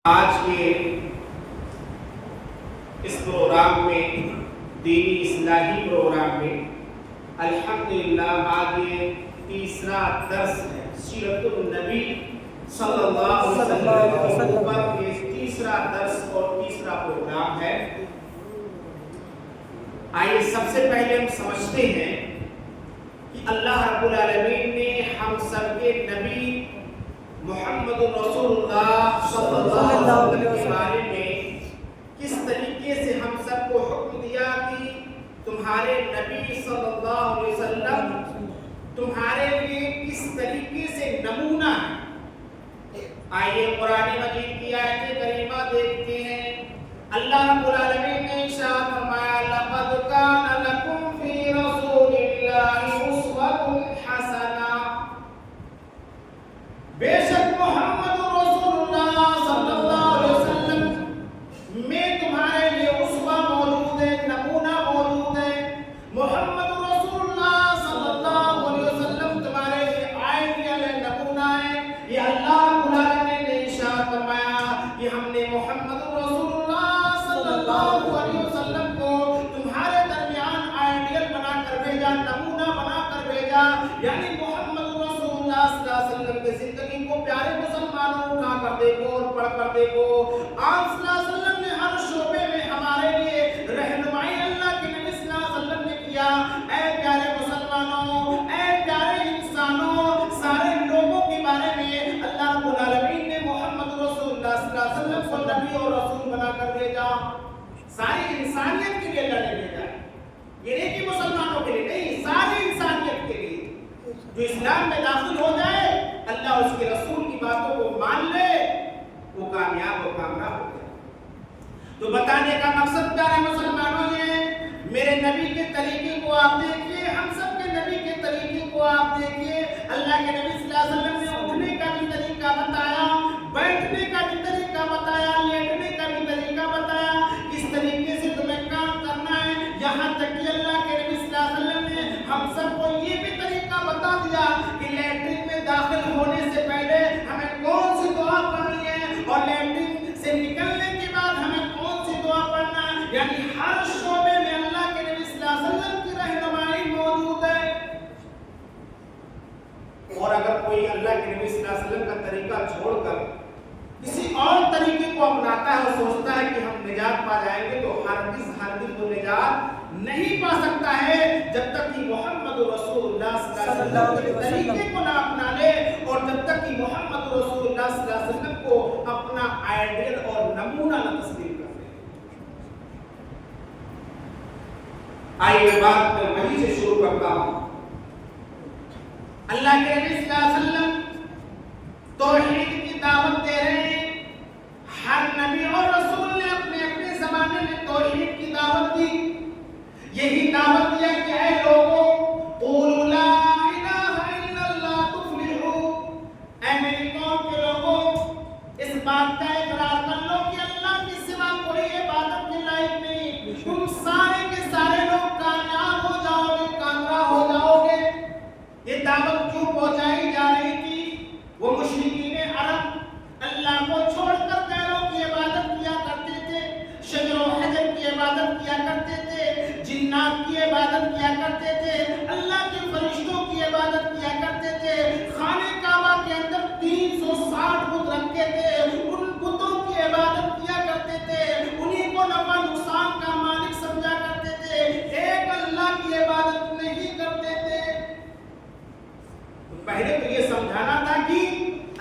آج کے اس پروگرام میں دینی اصلاحی پروگرام میں الحمدللہ آج یہ تیسرا درس ہے سیرت النبی صلی اللہ علیہ وسلم پر یہ تیسرا درس اور تیسرا پروگرام ہے۔ آئیے سب سے پہلے ہم سمجھتے ہیں کہ اللہ رب العالمین نے ہم سب کے نبی محمد رسول اللہ صلی اللہ علیہ وسلم کے بارے میں کس طریقے سے ہم سب کو حکم دیا کہ تمہارے نبی صلی اللہ علیہ وسلم تمہارے لیے کس طریقے سے نمونہ ہے۔ آئیے قرآن مجید کی آیت کریمہ دیکھتے ہیں۔ اللہ رب العالمین نے ارشاد فرمایا لقد کان لکم فی رسول اللہ اسوۃ حسنہ، بے شک محمد رسول اللہ صلی اللہ علیہ وسلم میں تمہارے لیے اسوہ موجود ہے، نمونہ موجود ہے۔ محمد رسول اللہ صلی اللہ علیہ وسلم تمہارے لیے آئیڈیل ہے، نمونہ ہے۔ یہ اللہ رب العالمین نے ارشاد فرمایا کہ ہم نے محمد رسول اللہ صلی اللہ علیہ وسلم کو تمہارے درمیان آئیڈیل بنا کر بھیجا، نمونہ بنا کر بھیجا، یعنی محمد رسول اللہ صلی اللہ علیہ وسلم کی زندگی کو پیارے مسلمانوں اٹھا کر دیکھو اور پڑھ کر دیکھو۔ آپ صلی اللہ علیہ وسلم نے ہر شعبے میں ہمارے لیے رہنمائی اللہ کے نبی صلی اللہ علیہ وسلم نے کیا۔ اے پیارے مسلمانوں، اے پیارے انسانوں، سارے لوگوں کے بارے میں اللہ رب العالمین نے محمد رسول اللہ صلی اللہ علیہ وسلم کو نبی اور رسول بنا کر بھیجا۔ ساری انسانیت کے لیے اللہ نے بھیجا ہے، یہ نہیں کہ مسلمانوں کے لیے نہیں، ساری انسانیت کے لیے۔ جو اسلام میں داخل ہو جائے، اللہ اس کے رسول کی باتوں کو مان لے، وہ کامیاب و کامیاب ہو جائے۔ تو بتانے کا مقصد پیارے مسلمانوں یہ میرے نبی کے طریقے کو آپ دیکھیے، ہم سب کے نبی کے طریقے کو آپ دیکھیے۔ اللہ کے نبی صلی اللہ علیہ وسلم نے اٹھنے کا بھی طریقہ بتایا، بیٹھنے کا بھی طریقہ بتایا، لیٹنے کا بھی طریقہ بتایا، کس طریقے سے تمہیں کام کرنا ہے۔ یہاں تک کہ اللہ کے نبی صلی اللہ علیہ وسلم نے ہم سب کو یہ بھی طریقہ بتا دیا کہ لیٹرین میں داخل ہونے سے پہلے ہمیں کون سی دعا پڑھنی ہے اور لیٹرین سے نکلنے کے بعد ہمیں کون سی دعا پڑھنا ہے، یعنی ہر شعبے میں اللہ کے نبی صلی اللہ علیہ وسلم کی رہنمائی موجود ہے۔ اور اگر کوئی اللہ کے نبی صلی اللہ علیہ وسلم کا طریقہ چھوڑ کر کسی اور طریقے کو اپناتا ہے اور سوچتا ہے کہ ہم نجات پا جائیں گے، تو ہرگز وہ نجات نہیں پا سکتا ہے جب تک کہ محمد رسول اللہ صلی اللہ علیہ وسلم کے طریقے کو نہ اپنا لے، اور جب تک کہ محمد رسول اللہ صلی اللہ علیہ وسلم کو اپنا آئیڈیل اور نمونہ نہ تسلیم کر دے۔ آئیے بات میں وہیں سے شروع کرتا ہوں۔ اللہ کے نبی صلی اللہ علیہ وسلم توحید کی دعوت دے رہے ہیں۔ ہر نبی اور رسول نے اپنے اپنے زمانے میں توحید کی دعوت دی، یہی دعوت دیا کہ اے لوگوں قولوا لا الہ الا اللہ تفلحوا، اے میری قوم کے لوگوں اس بات کا اقرار کر لو کہ اللہ کے سوا کوئی عبادت کے لائق نہیں، تم سارے کے سارے لوگ کامیاب ہو جاؤ گے، کامیاب ہو جاؤ گے۔ یہ دعوت کیوں پہنچائی جا رہی تھی؟ وہ مشرکین عرب اللہ کو چھوڑ کر غیروں کی عبادت کیا کرتے تھے، شجر و حجر کی عبادت کیا کرتے تھے، جنات کی عبادت کیا کرتے تھے، اللہ کے فرشتوں کی عبادت کیا کرتے تھے، خانہ کعبہ کے اندر 360 بت رکھتے تھے، ان بتوں کی عبادت کیا کرتے تھے، انہیں کو نفع نقصان کا مالک سمجھا کرتے تھے، ایک اللہ کی عبادت نہیں کرتے تھے۔ پہلے تو یہ سمجھانا تھا کہ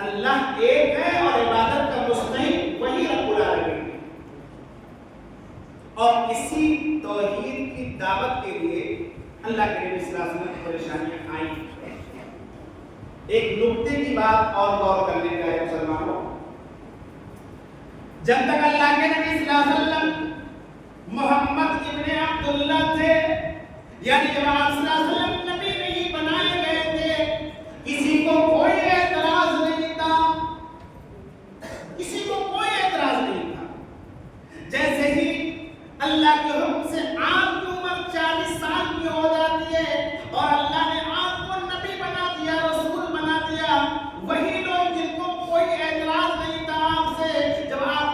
اللہ ایک ہے اور عبادت کا مستحق وہی رب العالمین ہے، اور اسی توحید کی دعوت کے لیے اللہ کے نبی صلی اللہ علیہ وسلم کی پریشانیاں آئیں۔ ایک نکتے کی بات اور غور کرنے کا ہے مسلمانوں، جب تک اللہ کے نبی صلی اللہ علیہ وسلم محمد ابن عبداللہ تھے، یعنی جب آپ صلی اللہ علیہ وسلم نبی نہیں بنائے گئے تھے، کسی کو کوئی اعتراض نہیں تھا، کسی کو کوئی اعتراض نہیں تھا۔ جیسے ہی اللہ کے حکم سے آپ کی عمر 40 سال کی ہو جاتی ہے اور اللہ نے آپ کو نبی بنا دیا، رسول بنا دیا، وہی لوگ جن کو کوئی اعتراض نہیں تھا آپ سے، جب آپ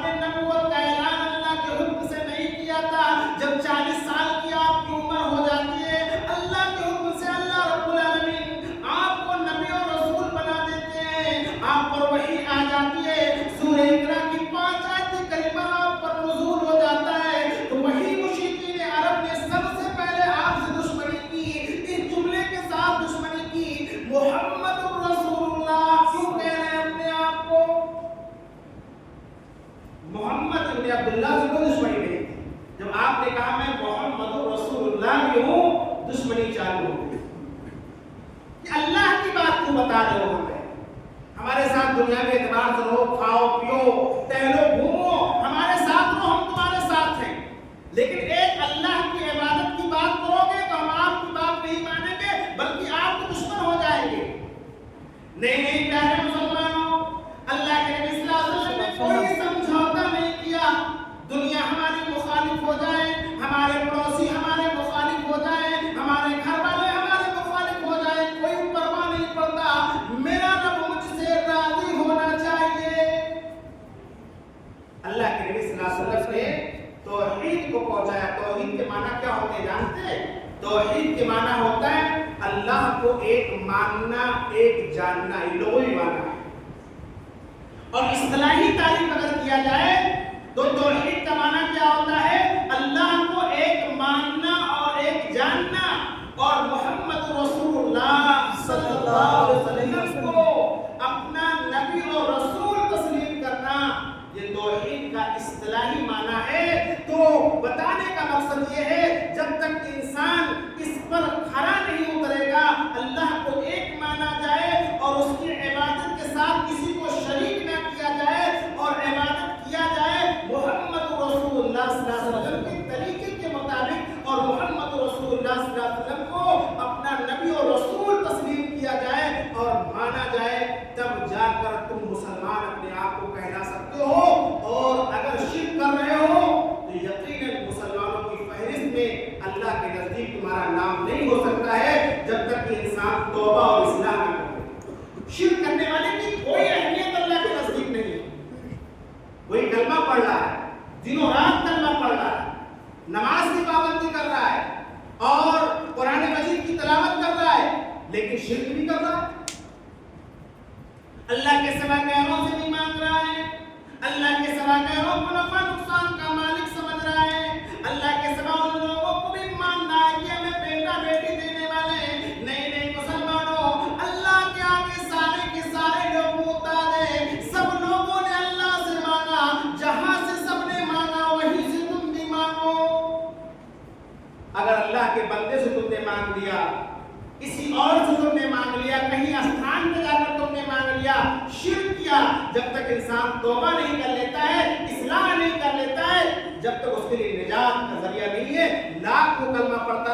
محمد ابن عبداللہ سے کوئی دشمنی نہیں تھی. جب آپ نے کہا میں محمد رسول اللہ بھی ہوں, دشمنی چالو ہو گئی کہ اللہ کی بات کو بتا رہے ہو ہمیں. ہمارے ساتھ دنیا کے اعتبار سے رہو, کھاؤ پیو, ٹہلو گھومو, ہمارے ساتھ رہو, ہم تمہارے ساتھ ہیں. لیکن ایک اللہ کی عبادت کی بات کرو گے تو ہم آپ کی بات نہیں مانیں گے بلکہ آپ کے دشمن ہو جائیں گے. نہیں پیارے مسلمانوں, اللہ کے نبی صلی اللہ علیہ وسلم نے کوئی سمجھوتا نہیں کیا. دنیا ہماری مخالف ہو جائے, ہمارے پڑوسی ہمارے مخالف ہو جائے, ہمارے گھر والے ہمارے مخالف ہو جائے, کوئی پرواہ نہیں پڑتا, میرا رب مجھ سے راضی ہونا چاہیے. اللہ کے نبی صلی اللہ علیہ وسلم نے توحید کو پہنچایا. توحید کے معنی کیا ہوتے ہیں جانتے ہیں؟ توحید کے معنی ہوتا ہے اللہ کو ایک ماننا, ایک جاننا, یہ لغوی معنی ہے. اور اصطلاحی تعریف اگر کیا جائے تو توحید کا معنی کیا ہوتا ہے؟ اللہ کو ایک ماننا اور ایک جاننا, اور محمد رسول اللہ صلی اللہ علیہ وسلم کو اپنا نبی اور رسول تسلیم کرنا. یہ توحید کا اصطلاحی معنی ہے. تو بتانے کا مقصد یہ ہے جب تک انسان اس پر کھڑا نہیں اترے گا, اللہ کو ایک مانا جائے اور اس کی عبادت کے ساتھ کسی کو شریک نہ کیا جائے اور عبادت کیا جائے محمد رسول اللہ صلی اللہ علیہ وسلم کے طریقے کے مطابق, اور محمد رسول اللہ صلی اللہ علیہ وسلم کو اپنا نبی اور رسول تسلیم کیا جائے اور مانا جائے, تب جا کر تم مسلمان اپنے آپ کو کہلا سکتے ہو. اور اگر شرک کر رہے ہو تو یقیناً مسلمانوں کی فہرست میں اللہ کے نزدیک تمہارا نام نہیں ہو سکتا ہے جب تک کہ انسان توبہ اور اصلاح نہ کرے. شرک کرنے والے کی کوئی اہمیت اللہ کے نزدیک نہیں ہے. وہی کلمہ پڑھ رہا ہے, دنوں رات کلمہ پڑھ رہا ہے, نماز کی پابندی کر رہا ہے اور قرآن مجید کی تلاوت کر رہا ہے, لیکن شرک بھی کر رہا ہے. اللہ کے سوا غیروں سے نہیں مانگ رہا ہے, اللہ کے سوا غیروں کو نفع نقصان کا مالک سمجھ رہا ہے, اللہ کے سوا ان لوگوں کو بھی مان رہا ہے کہ ہمیں بیٹا بیٹی دینے والے ہیں. نہیں مسلمانوں, اللہ کے آگے سارے کے سارے لوگ محتاج ہیں. سب لوگوں نے اللہ سے مانگا, جہاں سے سب نے مانگا وہیں سے تم بھی مانگو. اگر اللہ کے بندے سے تم نے مانگ لیا, کسی اور سے تم نے مانگ لیا, کہیں استھان پہ جا کر تم نے مانگ لیا, شرک کیا, جب تک انسان توبہ نہیں کر لیتا ہے, اصلاح نہیں کر لیتا ہے, جب تک اس کے لیے نجات کا ذریعہ نہیں ہے. لاکھ کو کلمہ پڑھتا